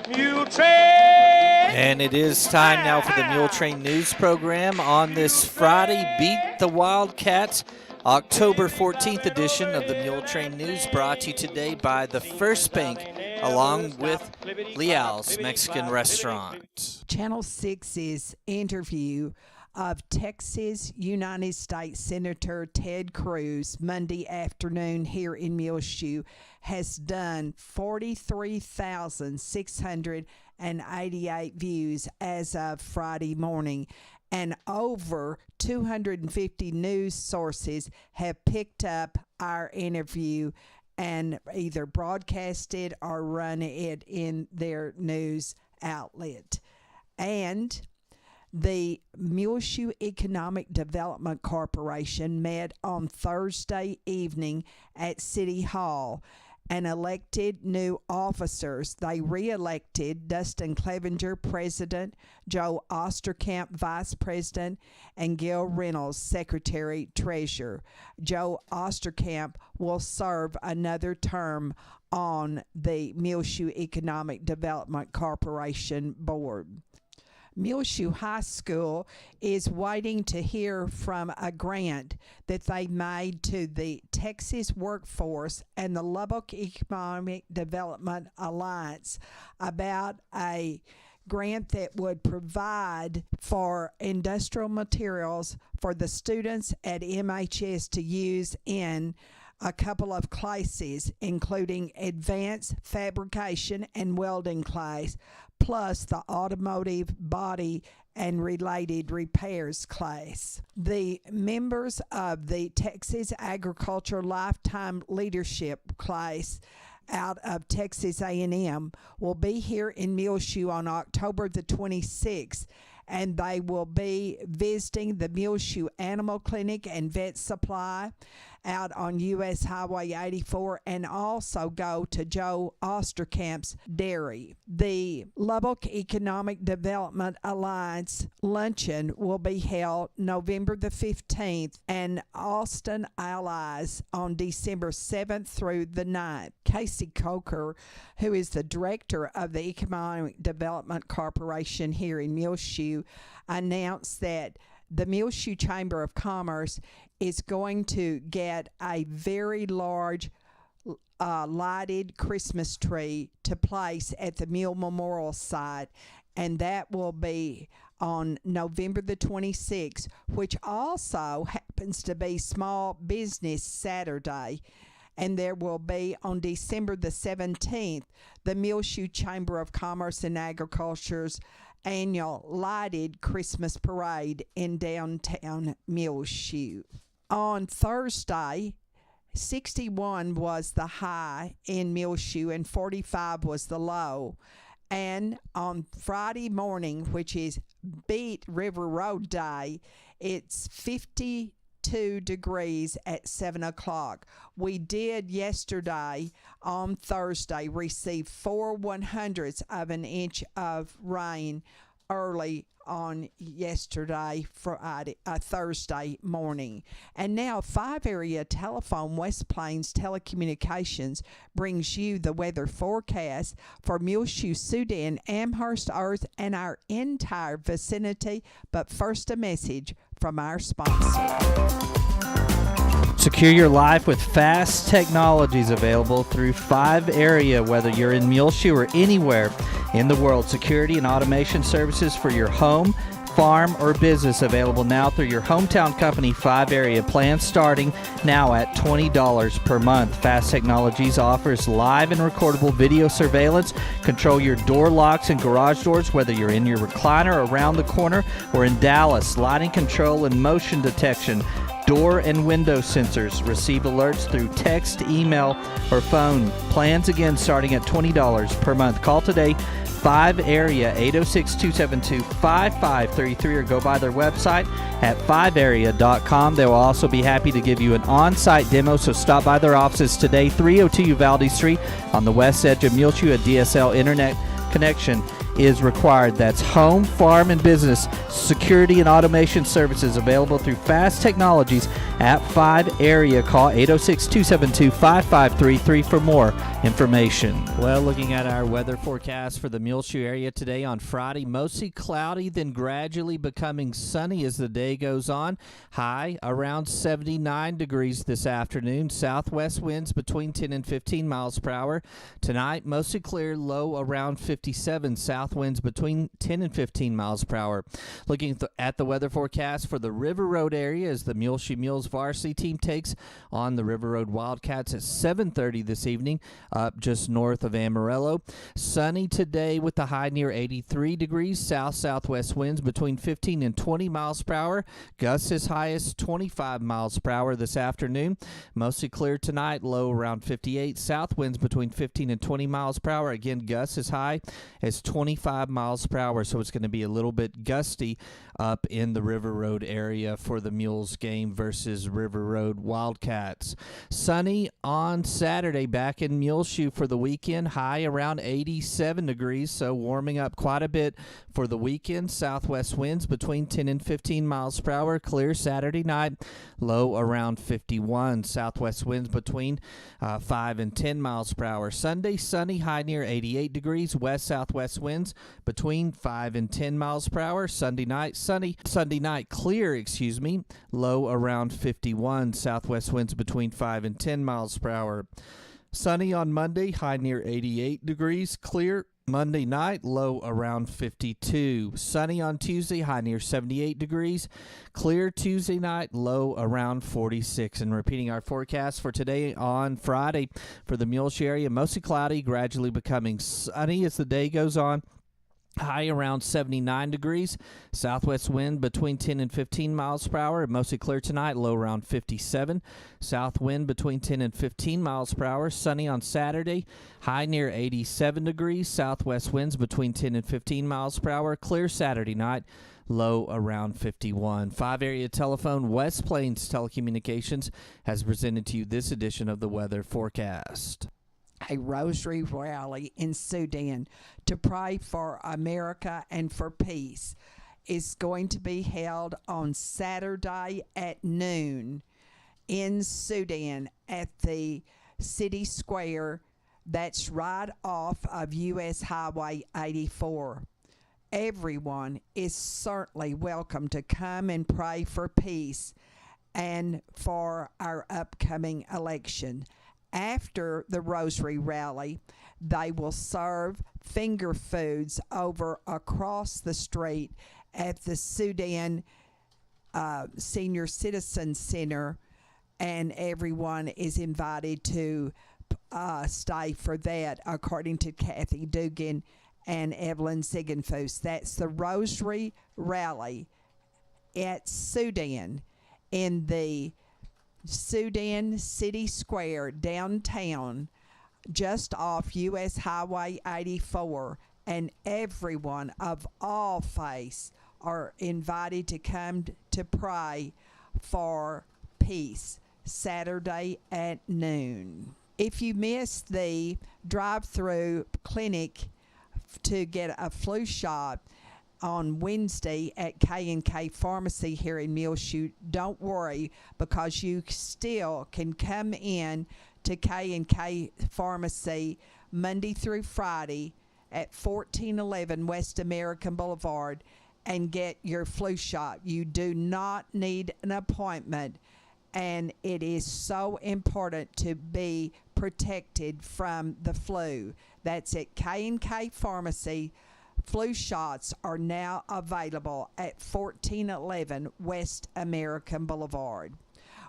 Muletrain! And it is time now for the Muletrain News program on this Friday. Beat the Wildcats, October 14th edition of the Muletrain News, brought to you today by the First Bank, along with Leal's Mexican Restaurant. Channel 6's interview of Texas United States Senator Ted Cruz Monday afternoon here in Muleshoe has done 43,688 views as of Friday morning, and over 250 news sources have picked up our interview and either broadcast it or run it in their news outlet. And the Muleshoe Economic Development Corporation met on Thursday evening at City Hall and elected new officers. They re-elected Dustin Clevenger, President, Joe Osterkamp, Vice President, and Gil Reynolds, Secretary Treasurer. Joe Osterkamp will serve another term on the Muleshoe Economic Development Corporation Board. Muleshoe High School is waiting to hear from a grant that they made to the Texas Workforce and the Lubbock Economic Development Alliance about a grant that would provide for industrial materials for the students at MHS to use in a couple of classes, including advanced fabrication and welding class, plus the automotive body and related repairs class. The members of the Texas Agriculture Lifetime Leadership class out of Texas A&M will be here in Muleshoe on October the 26th, and they will be visiting the Muleshoe Animal Clinic and Vet Supply out on U.S. Highway 84, and also go to Joe Osterkamp's dairy. The Lubbock Economic Development Alliance luncheon will be held November the 15th, and Austin Allies on December 7th through the 9th. Casey Coker, who is the director of the Economic Development Corporation here in Muleshoe, announced that the Muleshoe Chamber of Commerce is going to get a very large lighted Christmas tree to place at the Mule Memorial site, and that will be on November the 26th, which also happens to be Small Business Saturday. And there will be on December the 17th, the Muleshoe Chamber of Commerce and Agriculture's annual lighted Christmas parade in downtown Muleshoe. On Thursday, 61 was the high in Muleshoe and 45 was the low. And on Friday morning, which is Beat River Road Day, it's 52 degrees at 7 o'clock. We did yesterday, on Thursday, receive 4/100ths of an inch of rain early on yesterday, Thursday morning. And now 5 Area Telephone West Plains Telecommunications brings you the weather forecast for Muleshoe, Sudan, Amherst, Earth, and our entire vicinity. But first, a message from our sponsor. Secure your life with fast technologies available through 5 Area. Whether you're in Muleshoe or anywhere in the world, security and automation services for your home, farm, or business available now through your hometown company, 5 Area. Plans starting now at $20 per month. Fast Technologies offers live and recordable video surveillance. Control your door locks and garage doors, whether you're in your recliner around the corner or in Dallas. Lighting control and motion detection. Door and window sensors. Receive alerts through text, email, or phone. Plans again starting at $20 per month. Call today, 5 Area, 806-272-5533, or go by their website at 5area.com. They will also be happy to give you an on-site demo, so stop by their offices today, 302 Uvalde Street on the west edge of Muleshoe. A DSL internet connection is required. That's home, farm, and business security and automation services available through Fast Technologies at 5 area. Call 806-272-5533 for more information. Well, looking at our weather forecast for the Muleshoe area today on Friday, mostly cloudy, then gradually becoming sunny as the day goes on. High around 79 degrees this afternoon. Southwest winds between 10 and 15 miles per hour. Tonight, mostly clear, low around 57. South winds between 10 and 15 miles per hour. Looking at the weather forecast for the River Road area as the Muleshoe Mules varsity team takes on the River Road Wildcats at 7:30 this evening up just north of Amarillo. Sunny today with the high near 83 degrees. South-southwest winds between 15 and 20 miles per hour. Gusts as high as 25 miles per hour this afternoon. Mostly clear tonight, low around 58. South winds between 15 and 20 miles per hour. Again, gusts as high as 25 miles per hour, so it's going to be a little bit gusty up in the River Road area for the Mules game versus River Road Wildcats. Sunny on Saturday back in Muleshoe for the weekend. High around 87 degrees, so warming up quite a bit for the weekend. Southwest winds between 10 and 15 miles per hour. Clear Saturday night. Low around 51. Southwest winds between 5 and 10 miles per hour. Sunday, sunny, high near 88 degrees. West-southwest winds between 5 and 10 miles per hour. Sunday night, sunny. Sunday night, clear, low around 51. Southwest winds between 5 and 10 miles per hour. Sunny on Monday, high near 88 degrees. Clear Monday night, low around 52. Sunny on Tuesday, high near 78 degrees. Clear Tuesday night, low around 46. And repeating our forecast for today on Friday for the Muleshoe area, mostly cloudy, gradually becoming sunny as the day goes on. High around 79 degrees. Southwest wind between 10 and 15 miles per hour. Mostly clear tonight, low around 57. South wind between 10 and 15 miles per hour. Sunny on Saturday. High near 87 degrees. Southwest winds between 10 and 15 miles per hour. Clear Saturday night. Low around 51. 5 area telephone, West Plains Telecommunications, has presented to you this edition of the weather forecast. A rosary rally in Sudan to pray for America and for peace is going to be held on Saturday at noon in Sudan at the city square that's right off of U.S. Highway 84. Everyone is certainly welcome to come and pray for peace and for our upcoming election. After the Rosary Rally, they will serve finger foods over across the street at the Sudan Senior Citizen Center, and everyone is invited to stay for that, according to Kathy Dugan and Evelyn Ziegenfuss. That's the Rosary Rally at Sudan in the Sudan City Square downtown, just off U.S. Highway 84, and everyone of all faiths are invited to come to pray for peace Saturday at noon. If you missed the drive-through clinic to get a flu shot on Wednesday at K&K Pharmacy here in Muleshoe, don't worry, because you still can come in to K&K Pharmacy Monday through Friday at 1411 West American Boulevard and get your flu shot. You do not need an appointment, and it is so important to be protected from the flu. That's at K&K Pharmacy. Flu shots are now available at 1411 West American Boulevard.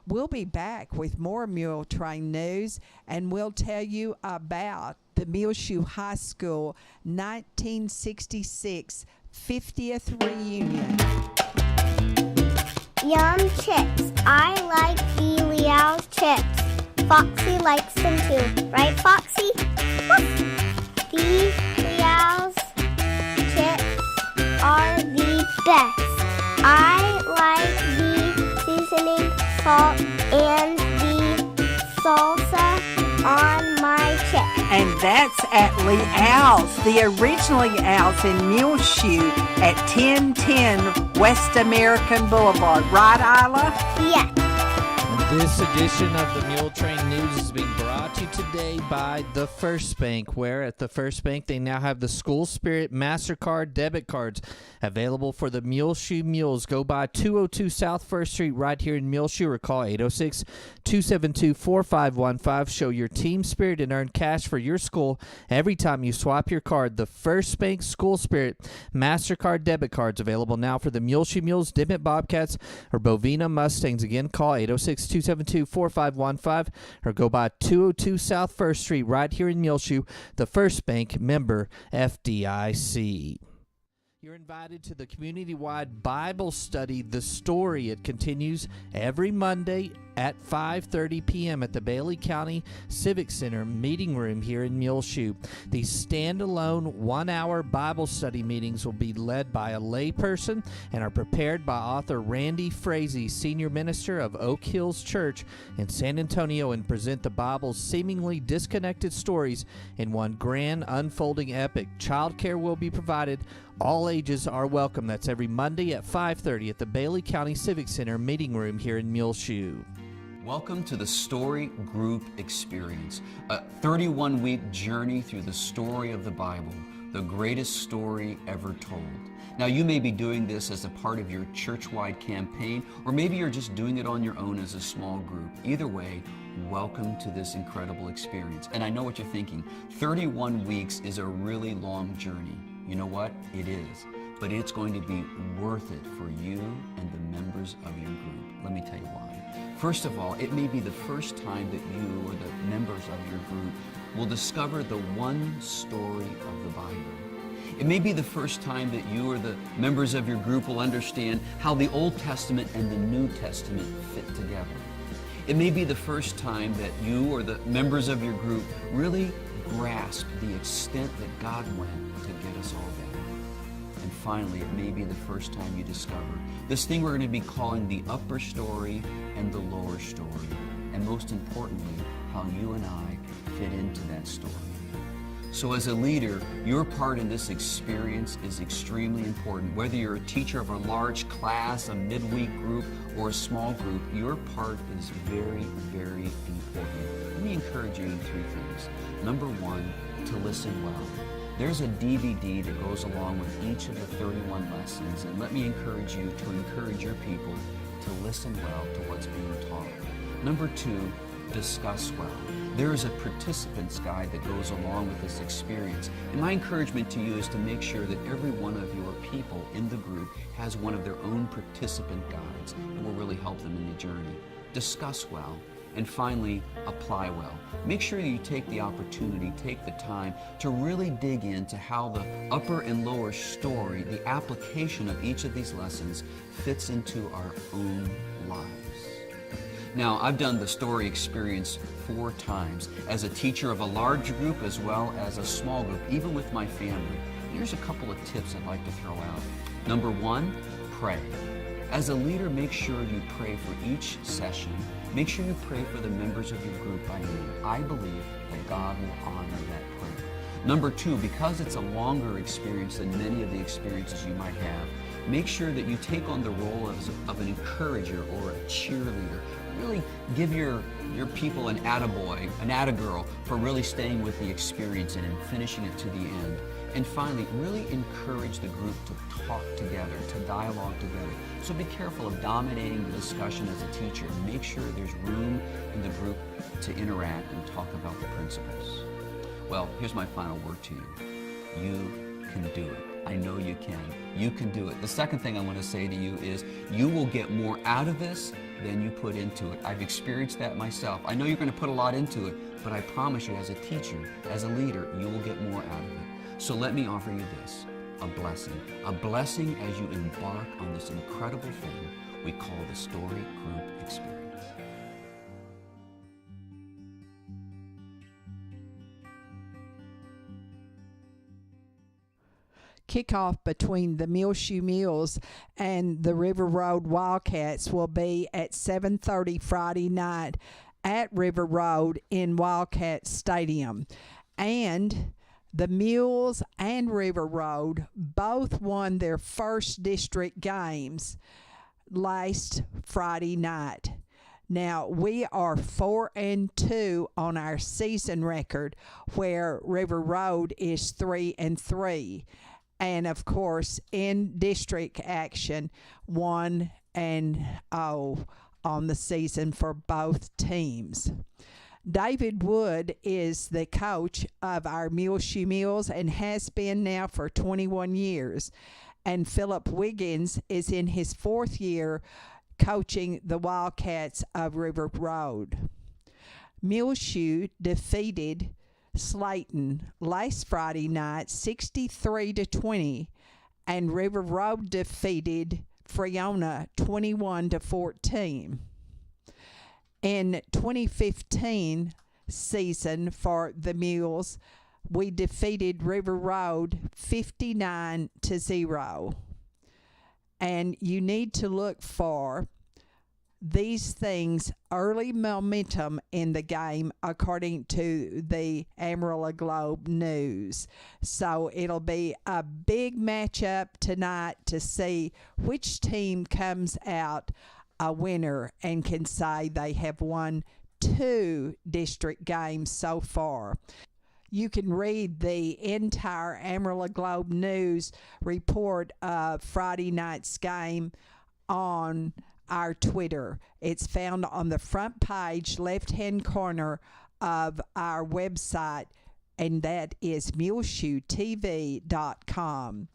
We'll be back with more Muletrain news, and we'll tell you about the Muleshoe High School 1966 50th reunion. Yum chips. I like the Leal's chips. Foxy likes them too. Right, Foxy? The Leal's chips are the best. I like the seasoning, salt, and the salsa on my chips. And that's at Leal's, the original Leal's in Muleshoe at 1010 West American Boulevard. Right, Isla? Yes. This edition of the Muletrain News is being brought to you today by the First Bank, where at the First Bank they now have the School Spirit MasterCard debit cards available for the Muleshoe Mules. Go by 202 South First Street right here in Muleshoe or call 806-272-4515. Show your team spirit and earn cash for your school every time you swap your card. The First Bank School Spirit MasterCard debit cards available now for the Muleshoe Mules, Dimmitt Bobcats, or Bovina Mustangs. Again, call 806-272-4515 or go by 202 South First Street right here in Muleshoe. The First Bank, member FDIC. You're invited to the community-wide Bible study, The Story. It continues every Monday at 5:30 p.m. at the Bailey County Civic Center meeting room here in Muleshoe. These standalone one-hour Bible study meetings will be led by a layperson and are prepared by author Randy Frazee, senior minister of Oak Hills Church in San Antonio, and present the Bible's seemingly disconnected stories in one grand unfolding epic. Childcare will be provided. All ages are welcome. That's every Monday at 5:30 at the Bailey County Civic Center meeting room here in Muleshoe. Welcome to the Story Group Experience, a 31-week journey through the story of the Bible, the greatest story ever told. Now, you may be doing this as a part of your church-wide campaign, or maybe you're just doing it on your own as a small group. Either way, welcome to this incredible experience. And I know what you're thinking. 31 weeks is a really long journey. You know what? It is. But it's going to be worth it for you and the members of your group. Let me tell you why. First of all, it may be the first time that you or the members of your group will discover the one story of the Bible. It may be the first time that you or the members of your group will understand how the Old Testament and the New Testament fit together. It may be the first time that you or the members of your group really grasp the extent that God went to get us all there. And finally, it may be the first time you discover this thing we're going to be calling the upper story and the lower story. And most importantly, how you and I fit into that story. So as a leader, your part in this experience is extremely important. Whether you're a teacher of a large class, a midweek group, or a small group, your part is very, very important. Let me encourage you in three things. Number one, to listen well. There's a DVD that goes along with each of the 31 lessons, and let me encourage you to encourage your people to listen well to what's being taught. Number two, discuss well. There is a participant's guide that goes along with this experience, and my encouragement to you is to make sure that every one of your people in the group has one of their own participant guides that will really help them in the journey. Discuss well. And finally, apply well. Make sure you take the opportunity, take the time to really dig into how the upper and lower story, the application of each of these lessons fits into our own lives. Now, I've done the story experience 4 times as a teacher of a large group as well as a small group, even with my family. Here's a couple of tips I'd like to throw out. Number one, pray. As a leader, make sure you pray for each session. Make sure you pray for the members of your group by name. I believe that God will honor that prayer. Number two, because it's a longer experience than many of the experiences you might have, make sure that you take on the role of an encourager or a cheerleader. Really give your people an attaboy, an attagirl for really staying with the experience and finishing it to the end. And finally, really encourage the group to talk together, to dialogue together. So be careful of dominating the discussion as a teacher. Make sure there's room in the group to interact and talk about the principles. Well, here's my final word to you. You can do it. I know you can. You can do it. The second thing I want to say to you is you will get more out of this than you put into it. I've experienced that myself. I know you're going to put a lot into it, but I promise you as a teacher, as a leader, you will get more out of it. So let me offer you this, a blessing as you embark on this incredible thing we call the Story Group Experience. Kickoff between the Muleshoe Mules and the River Road Wildcats will be at 7:30 Friday night at River Road in Wildcat Stadium. And the Mules and River Road both won their first district games last Friday night. Now, we are 4-2 on our season record, where River Road is 3-3. And of course, in district action, 1-0 on the season for both teams. David Wood is the coach of our Muleshoe Mules and has been now for 21 years. And Philip Wiggins is in his 4th year coaching the Wildcats of River Road. Muleshoe defeated Slayton last Friday night 63-20, and River Road defeated Freona 21-14. In 2015 season for the Mules, we defeated River Road 59-0. And you need to look for these things, early momentum in the game, according to the Amarillo Globe News. So it'll be a big matchup tonight to see which team comes out a winner and can say they have won 2 district games so far. You can read the entire Amarillo Globe News report of Friday night's game on our Twitter. It's found on the front page, left-hand corner of our website, and that is muleshoetv.com.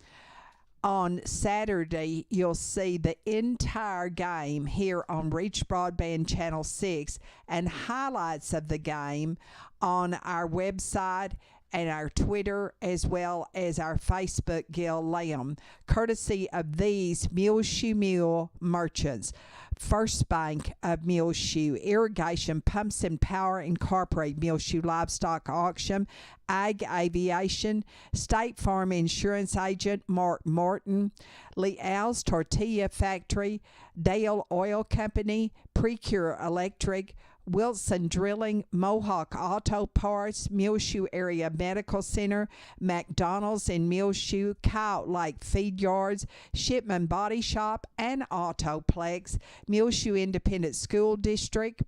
On Saturday, you'll see the entire game here on Reach Broadband Channel 6 and highlights of the game on our website and our Twitter, as well as our Facebook Gil Lamb, courtesy of these Muleshoe Mule merchants: First Bank of Muleshoe, Irrigation Pumps and Power Incorporated, Muleshoe Livestock Auction, Ag Aviation, State Farm Insurance Agent Mark Morton, Leal's Tortilla Factory, Dale Oil Company, Precure Electric, Wilson Drilling, Mohawk Auto Parts, Muleshoe Area Medical Center, McDonald's in Muleshoe, Coyote Lake Feed Yards, Shipman Body Shop and Autoplex, Muleshoe Independent School District,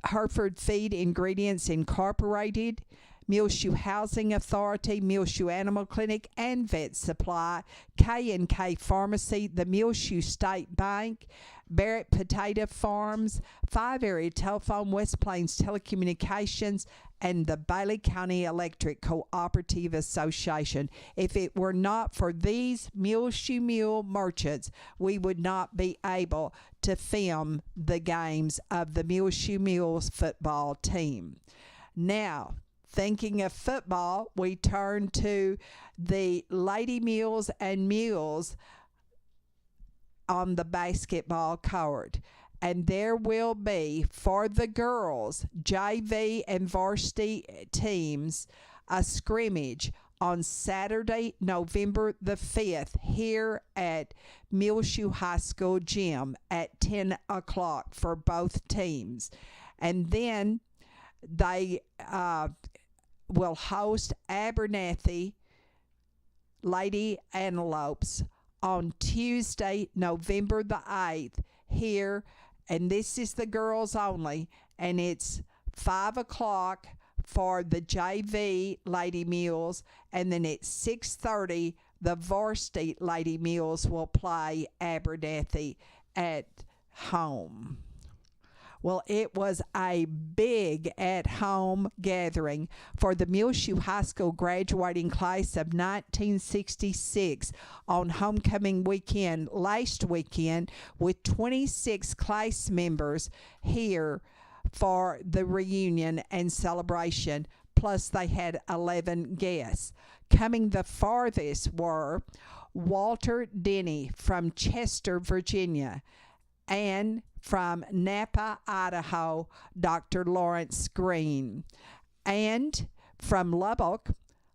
Hereford Feed Ingredients Incorporated, Muleshoe Housing Authority, Muleshoe Animal Clinic and Vet Supply, K&K Pharmacy, the Muleshoe State Bank, Barrett Potato Farms, 5 Area Telephone, West Plains Telecommunications, and the Bailey County Electric Cooperative Association. If it were not for these Muleshoe Mule merchants, we would not be able to film the games of the Muleshoe Mules football team. Now, thinking of football, we turn to the Lady Mules and Mules on the basketball court. And there will be, for the girls, JV and varsity teams, a scrimmage on Saturday, November the 5th, here at Muleshoe High School Gym at 10 o'clock for both teams. And then they will host Abernathy Lady Antelopes on Tuesday, November the 8th, here, and this is the girls only, and it's 5 o'clock for the JV Lady Mules, and then at 6:30, the varsity Lady Mules will play Abernathy at home. Well, it was a big at-home gathering for the Muleshoe High School graduating class of 1966 on homecoming weekend last weekend, with 26 class members here for the reunion and celebration, plus they had 11 guests. Coming the farthest were Walter Denny from Chester, Virginia, and from Napa, Idaho, Dr. Lawrence Green. And from Lubbock,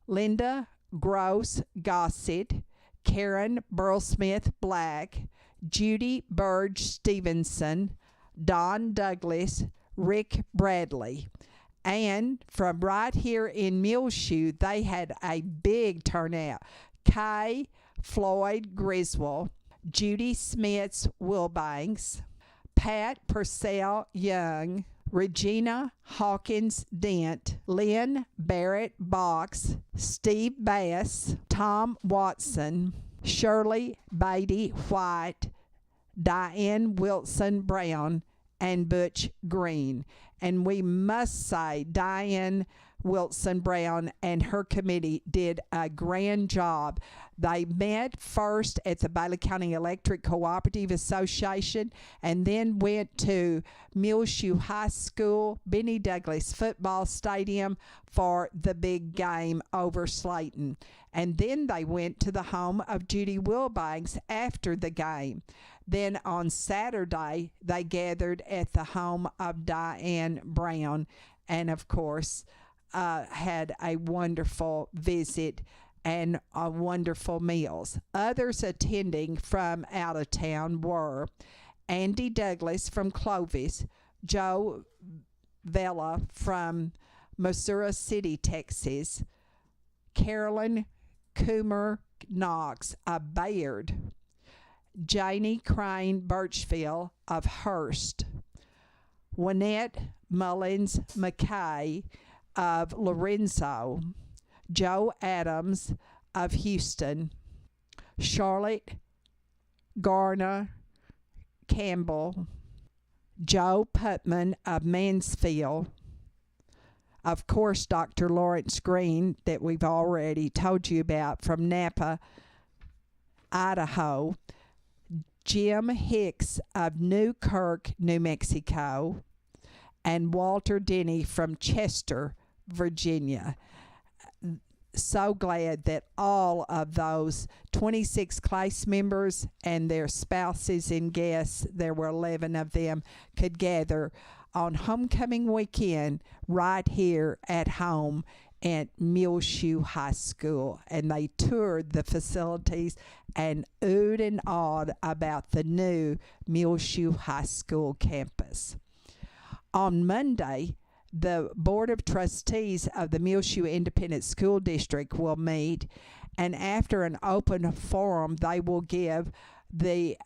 Linda Gross Gossett, Karen Burlsmith Black, Judy Burge Stevenson, Don Douglas, Rick Bradley. And from right here in Muleshoe, they had a big turnout. Kay Floyd Griswold, Judy Smits Wilbanks, Pat Purcell Young, Regina Hawkins Dent, Lynn Barrett Box, Steve Bass, Tom Watson, Shirley Beatty White, Diane Wilson Brown, and Butch Green. And we must say Diane Wilson Brown and her committee did a grand job. They met first at the Bailey County Electric Cooperative Association and then went to Muleshoe High School, Benny Douglas Football Stadium for the big game over Slayton. And then they went to the home of Judy Wilbanks after the game. Then on Saturday, they gathered at the home of Diane Brown and, of course, had a wonderful visit and wonderful meals. Others attending from out of town were Andy Douglas from Clovis, Joe Vela from Missouri City, Texas, Carolyn Coomer Knox of Bayard, Janie Crane Birchville of Hearst, Wynette Mullins McKay of Lorenzo, Joe Adams of Houston, Charlotte Garner Campbell, Joe Putman of Mansfield, of course, Dr. Lawrence Green, that we've already told you about, from Napa, Idaho, Jim Hicks of Newkirk, New Mexico, and Walter Denny from Chester, Virginia. So glad that all of those 26 class members and their spouses and guests, there were 11 of them, could gather on homecoming weekend right here at home at Muleshoe High School. And they toured the facilities and oohed and awed about the new Muleshoe High School campus. On Monday, the Board of Trustees of the Muleshoe Independent School District will meet, and after an open forum, they will give the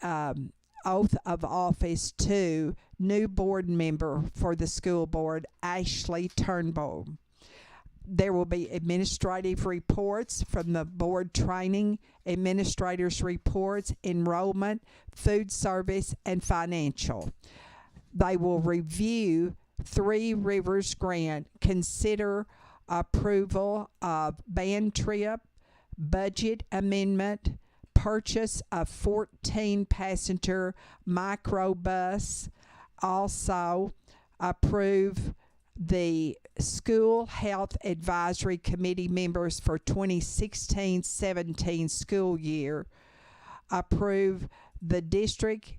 oath of office to new board member for the school board, Ashley Turnbull. There will be administrative reports from the board training, administrators' reports, enrollment, food service, and financial. They will review Three Rivers Grant, consider approval of band trip, budget amendment, purchase of 14-passenger microbus, also approve the School Health Advisory Committee members for 2016-17 school year, approve the district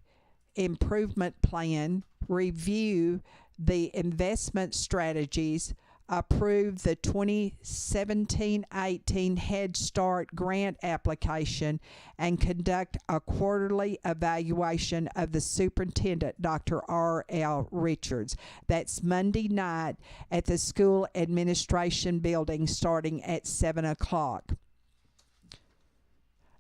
improvement plan, review the investment strategies, approve the 2017-18 Head Start grant application, and conduct a quarterly evaluation of the superintendent, Dr. R.L. Richards. That's Monday night at the school administration building starting at 7 o'clock.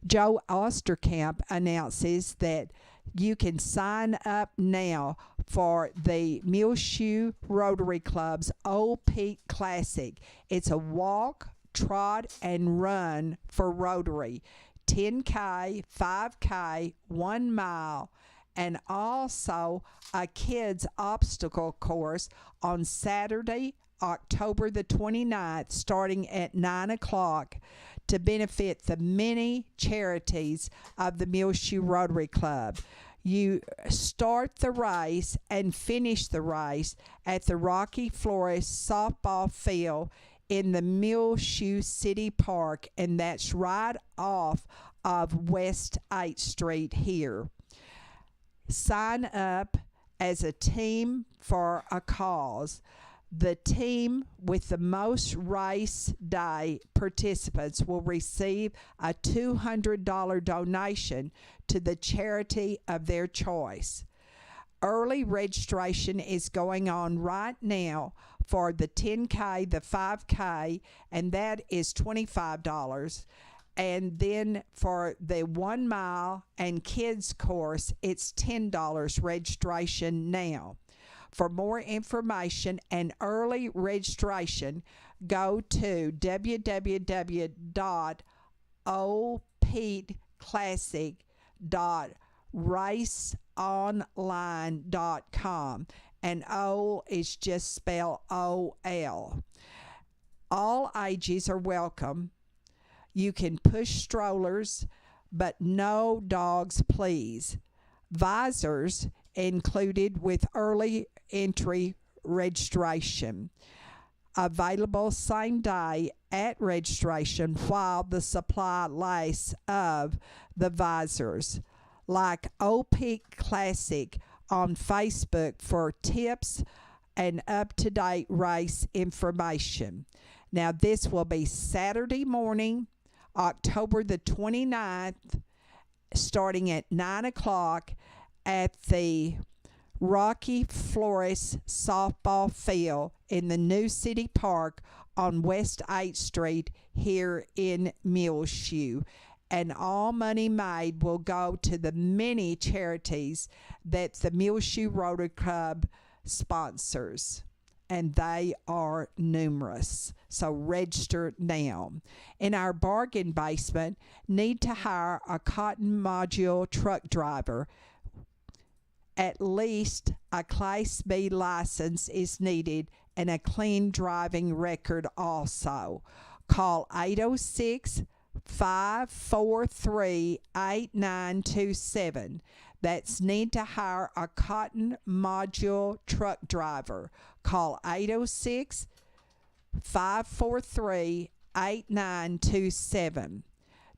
Joe Osterkamp announces that you can sign up now for the Muleshoe Rotary Club's Old Peak Classic. It's a walk, trot, and run for Rotary. 10K, 5K, 1 mile, and also a kids' obstacle course on Saturday, October the 29th, starting at 9 o'clock to benefit the many charities of the Muleshoe Rotary Club. You start the race and finish the race at the Rocky Flores softball field in the Muleshoe City Park, and that's right off of West 8th Street here. Sign up as a team for a cause. The team with the most race day participants will receive a $200 donation to the charity of their choice. Early registration is going on right now for the 10K, the 5K, and that is $25. And then for the 1 mile and kids course, it's $10 registration now. For more information and early registration, go to www.oldpeteclassic.raceonline.com, and OL is just spelled OL. All ages are welcome. You can push strollers, but no dogs, please. Visors included with early entry registration. Available same day at registration while the supply lasts of the visors. Like OP Classic on Facebook for tips and up-to-date race information. Now, this will be Saturday morning, October the 29th, starting at 9 o'clock at the Rocky Flores softball field in the New City Park on West 8th Street here in Muleshoe. And all money made will go to the many charities that the Muleshoe Rotary Club sponsors. And they are numerous. So register now. In our bargain basement, need to hire a cotton module truck driver. At least a Class B license is needed and a clean driving record also. Call 806-543-8927. That's need to hire a cotton module truck driver. Call 806-543-8927.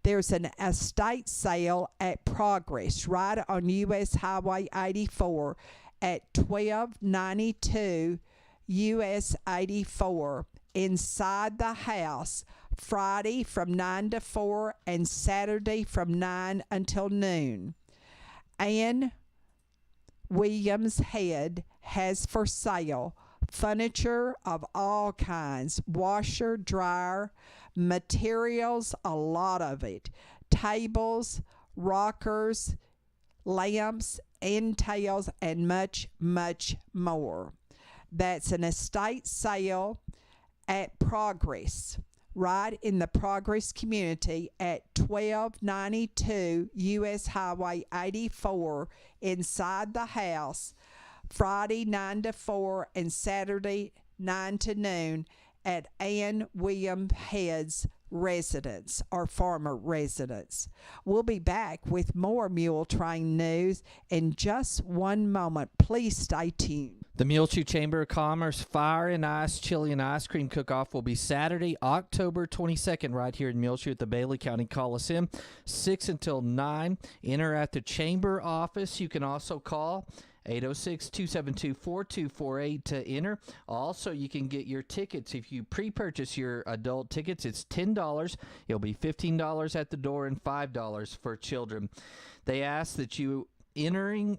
There's an estate sale at Progress right on U.S. Highway 84 at 1292 U.S. 84 inside the house, Friday from 9 to 4 and Saturday from 9 until noon. Ann Williams Head has for sale furniture of all kinds, washer, dryer, materials, a lot of it, tables, rockers, lamps, entails, and much, much more. That's an estate sale at Progress, right in the Progress community at 1292 U.S. Highway 84 inside the house, Friday 9 to 4 and Saturday 9 to noon at Ann William Head's residence or former residence. We'll be back with more Muletrain news in just one moment. Please stay tuned. The Muleshoe Chamber of Commerce Fire and Ice Chili and Ice Cream Cook-Off will be Saturday, October 22nd, right here in Muleshoe at the Bailey County Coliseum, 6 until 9. Enter at the Chamber office. You can also call 806-272-4248 to enter. Also, you can get your tickets. If you pre-purchase your adult tickets, it's $10. It'll be $15 at the door and $5 for children. They ask that you entering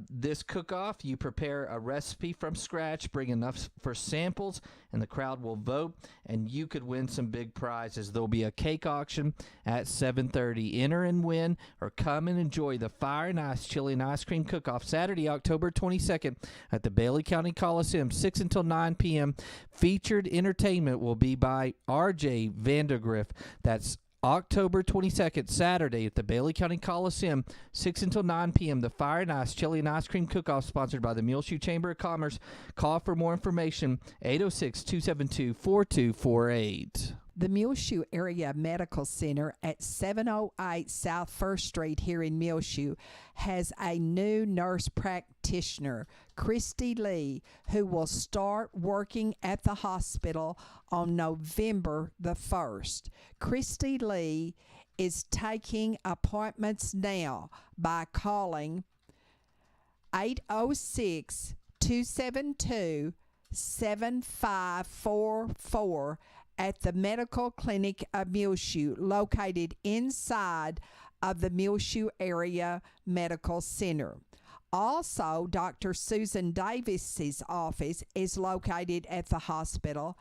this cook-off, you prepare a recipe from scratch, bring enough for samples, and the crowd will vote, and you could win some big prizes. There'll be a cake auction at 7:30. Enter and win, or come and enjoy the Fire and Ice Chili and Ice Cream Cook-Off Saturday, October 22nd at the Bailey County Coliseum, 6 until 9 p.m. Featured entertainment will be by R.J. Vandergriff. That's October 22nd, Saturday at the Bailey County Coliseum, 6 until 9 p.m. The Fire and Ice Chili and Ice Cream Cook-Off sponsored by the Muleshoe Chamber of Commerce. Call for more information, 806-272-4248. The Muleshoe Area Medical Center at 708 South 1st Street here in Muleshoe has a new nurse practitioner, Christy Lee, who will start working at the hospital on November the 1st. Christy Lee is taking appointments now by calling 806-272-7544 at the Medical Clinic of Muleshoe, located inside of the Muleshoe Area Medical Center. Also, Dr. Susan Davis's office is located at the hospital,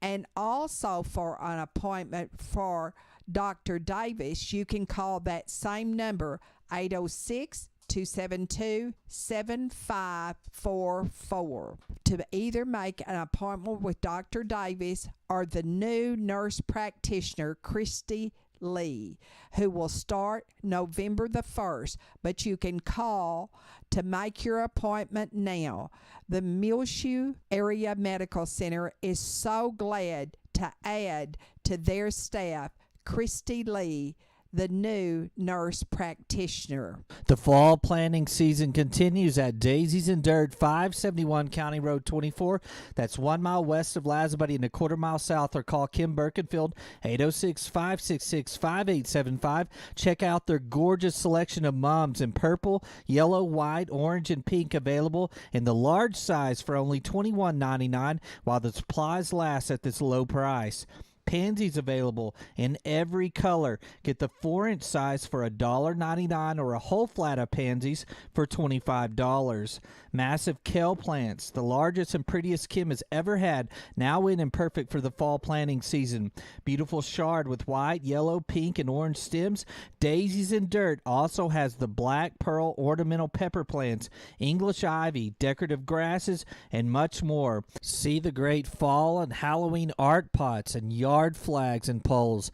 and also for an appointment for Dr. Davis, you can call that same number, 806 272 7544, to either make an appointment with Dr. Davis or the new nurse practitioner, Christy Lee, who will start November the 1st, but you can call to make your appointment now. The Muleshoe Area Medical Center is so glad to add to their staff Christy Lee, the new nurse practitioner. The fall planting season continues at Daisies and Dirt, 571 County Road 24. That's 1 mile west of Lazabuddy and a quarter mile south. Or call Kim Birkenfield, 806-566-5875. Check out their gorgeous selection of mums in purple, yellow, white, orange, and pink, available in the large size for only $21.99 while the supplies last at this low price. Pansies available in every color. Get the 4-inch size for $1.99 or a whole flat of pansies for $25. Massive kale plants, the largest and prettiest Kim has ever had, now in and perfect for the fall planting season. Beautiful chard with white, yellow, pink, and orange stems. Daisies and Dirt also has the black pearl ornamental pepper plants, English ivy, decorative grasses, and much more. See the great fall and Halloween art pots and yard flags and poles,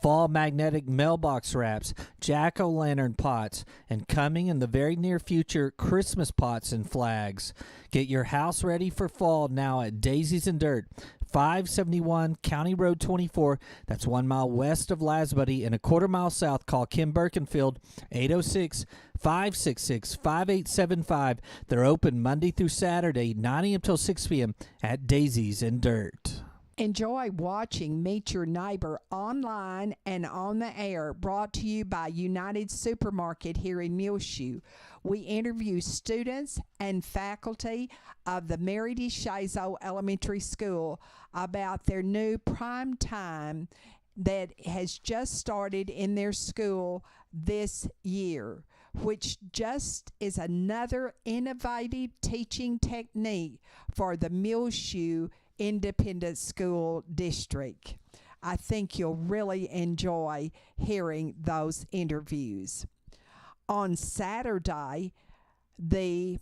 fall magnetic mailbox wraps, jack-o'-lantern pots, and coming in the very near future, Christmas pots and flags. Get your house ready for fall now at Daisies and Dirt, 571 County Road 24. That's 1 mile west of Lazabuddy and a quarter mile south. Call Kim Birkenfield, 806-566-5875. They're open Monday through Saturday, 9 a.m. till 6 p.m. at Daisies and Dirt. Enjoy watching Meet Your Neighbor online and on the air, brought to you by United Supermarket here in Muleshoe. We interview students and faculty of the Mary D. Shazo Elementary School about their new prime time that has just started in their school this year, which just is another innovative teaching technique for the Muleshoe Independent School District. I think you'll really enjoy hearing those interviews. On Saturday, the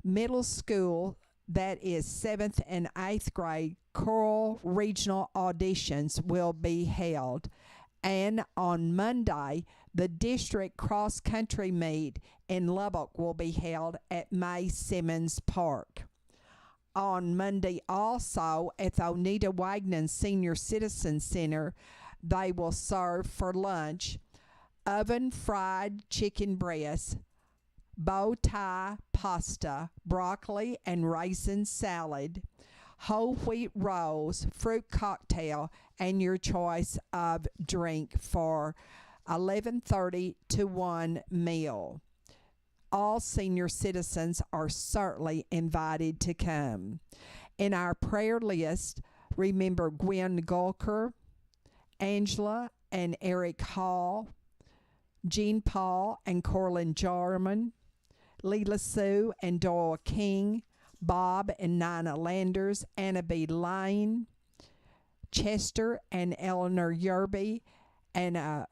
middle school, that is 7th and 8th grade, choral regional auditions will be held. And on Monday, the district cross-country meet in Lubbock will be held at May Simmons Park. On Monday also, at the Oneida Wagnon Senior Citizen Center, they will serve for lunch oven-fried chicken breast, bow tie pasta, broccoli and raisin salad, whole wheat rolls, fruit cocktail, and your choice of drink for 11:30 to 1 meal. All senior citizens are certainly invited to come. In our prayer list, remember Gwen Gulker, Angela and Eric Hall, Jean Paul and Corlin Jarman, Leela Sue and Doyle King, Bob and Nina Landers, Anna B. Lane, Chester and Eleanor Yerby, and a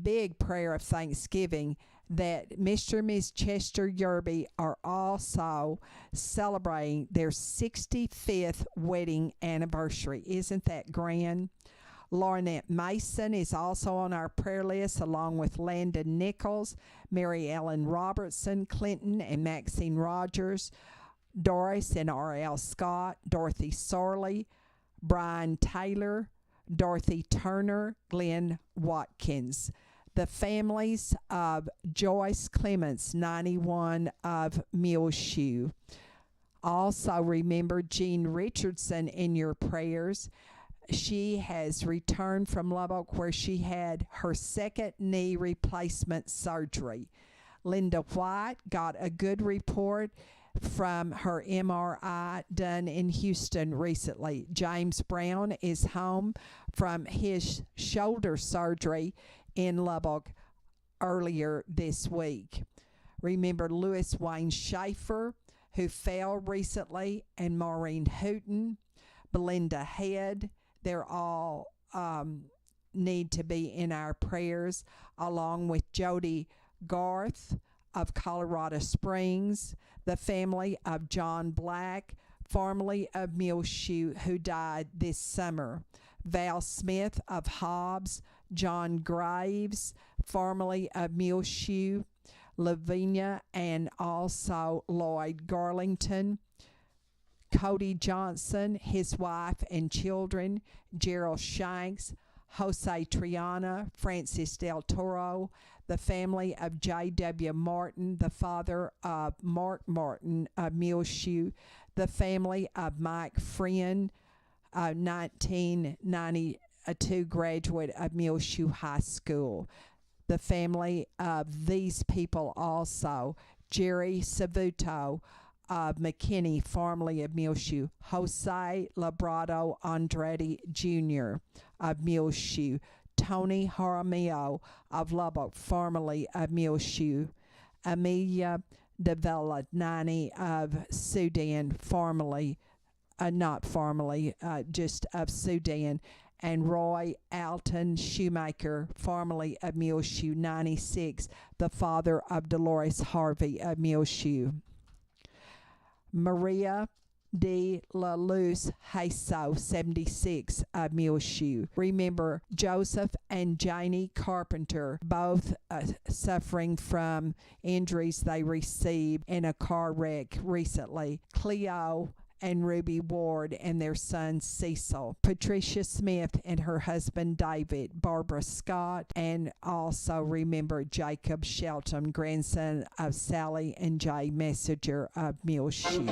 big prayer of thanksgiving that Mr. and Ms. Chester Yerby are also celebrating their 65th wedding anniversary. Isn't that grand? Lornette Mason is also on our prayer list, along with Landon Nichols, Mary Ellen Robertson, Clinton and Maxine Rogers, Doris and R.L. Scott, Dorothy Sorley, Brian Taylor, Dorothy Turner, Glenn Watkins. The families of Joyce Clements, 91, of Muleshoe. Also remember Jean Richardson in your prayers. She has returned from Lubbock, where she had her second knee replacement surgery. Linda White got a good report from her MRI done in Houston recently. James Brown is home from his shoulder surgery in Lubbock earlier this week. Remember Louis Wayne Schaefer, who fell recently, and Maureen Hooten, Belinda Head. They're all need to be in our prayers, along with Jody Garth of Colorado Springs, the family of John Black, formerly of Muleshoe, who died this summer, Val Smith of Hobbs, John Graves, formerly of Muleshoe, Lavinia, and also Lloyd Garlington, Cody Johnson, his wife and children, Gerald Shanks, Jose Triana, Francis Del Toro, the family of J.W. Martin, the father of Mark Martin of Muleshoe, the family of Mike Friend, 1992 graduate of Muleshoe High School, the family of these people also, Jerry Savuto of McKinney, formerly of Muleshoe, Jose Labrado Andretti Jr. of Muleshoe, Tony Jaramillo of Lubbock, formerly of Muleshoe, Amelia de Villanani of Sudan, formerly, just of Sudan, and Roy Alton Shoemaker, formerly of Muleshoe, 96, the father of Dolores Harvey of Muleshoe. Maria de la Luz Haso, 76, of Muleshoe. Remember Joseph and Janie Carpenter, both suffering from injuries they received in a car wreck recently. Cleo and Ruby Ward and their son Cecil, Patricia Smith and her husband David, Barbara Scott, and also remember Jacob Shelton, grandson of Sally and Jay Messenger of Muleshoe.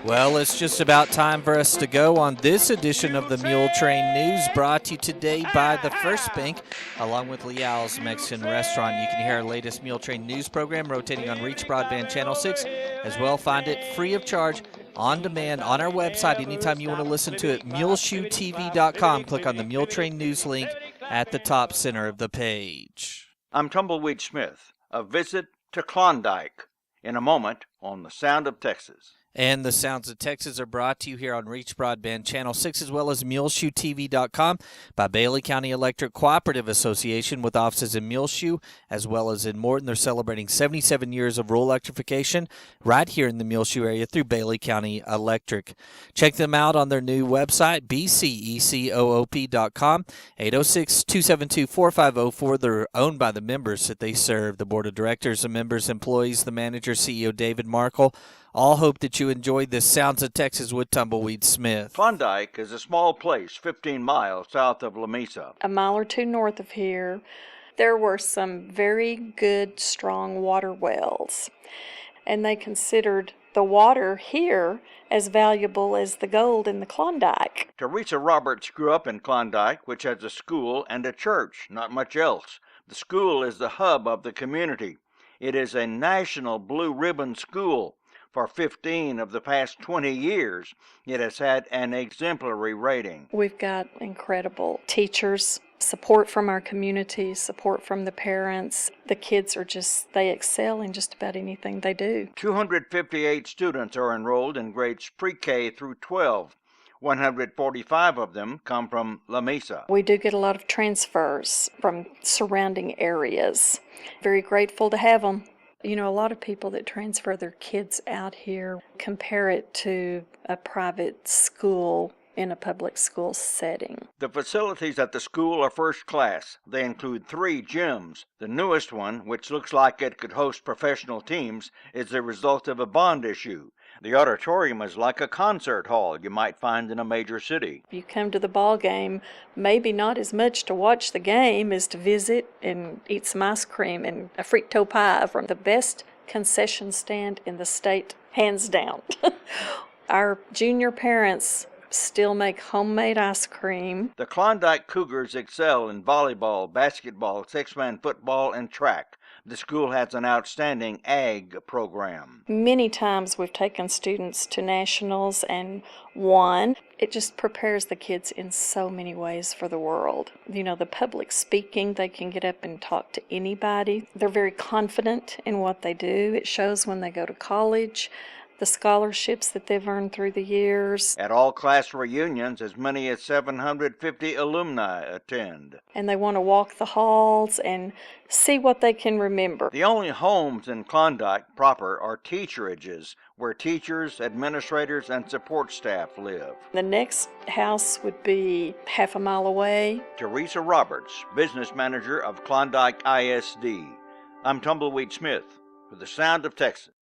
Well, it's just about time for us to go on this edition of the Muletrain News, brought to you today by the First Bank, along with Leal's Mexican Restaurant. You can hear our latest Muletrain News program rotating on Reach Broadband Channel 6. As well, find it free of charge, on demand, on our website anytime you want to listen to it, muleshoetv.com. Click on the Muletrain News link at the top center of the page. I'm Tumbleweed Smith. A visit to Klondike in a moment on The Sound of Texas. And the Sounds of Texas are brought to you here on Reach Broadband Channel 6, as well as MuleshoeTV.com by Bailey County Electric Cooperative Association, with offices in Muleshoe as well as in Morton. They're celebrating 77 years of rural electrification right here in the Muleshoe area through Bailey County Electric. Check them out on their new website, bcecoop.com, 806-272-4504. They're owned by the members that they serve, the board of directors, the members, employees, the manager, CEO David Markle. All hope that you enjoyed this Sounds of Texas with Tumbleweed Smith. Klondike is a small place 15 miles south of La Mesa. A mile or two north of here, there were some very good, strong water wells. And they considered the water here as valuable as the gold in the Klondike. Teresa Roberts grew up in Klondike, which has a school and a church, not much else. The school is the hub of the community. It is a national blue ribbon school. For 15 of the past 20 years, it has had an exemplary rating. We've got incredible teachers, support from our community, support from the parents. The kids they excel in just about anything they do. 258 students are enrolled in grades pre-K through 12. 145 of them come from La Mesa. We do get a lot of transfers from surrounding areas. Very grateful to have them. You know, a lot of people that transfer their kids out here compare it to a private school in a public school setting. The facilities at the school are first class. They include 3 gyms. The newest one, which looks like it could host professional teams, is the result of a bond issue. The auditorium is like a concert hall you might find in a major city. If you come to the ball game, maybe not as much to watch the game as to visit and eat some ice cream and a frito pie from the best concession stand in the state, hands down. Our junior parents still make homemade ice cream. The Klondike Cougars excel in volleyball, basketball, six-man football, and track. The school has an outstanding ag program. Many times we've taken students to nationals and won. It just prepares the kids in so many ways for the world. You know, the public speaking, they can get up and talk to anybody. They're very confident in what they do. It shows when they go to college. the scholarships that they've earned through the years. At all class reunions, as many as 750 alumni attend. And they want to walk the halls and see what they can remember. The only homes in Klondike proper are teacherages, where teachers, administrators, and support staff live. The next house would be half a mile away. Teresa Roberts, business manager of Klondike ISD. I'm Tumbleweed Smith for the Sound of Texas.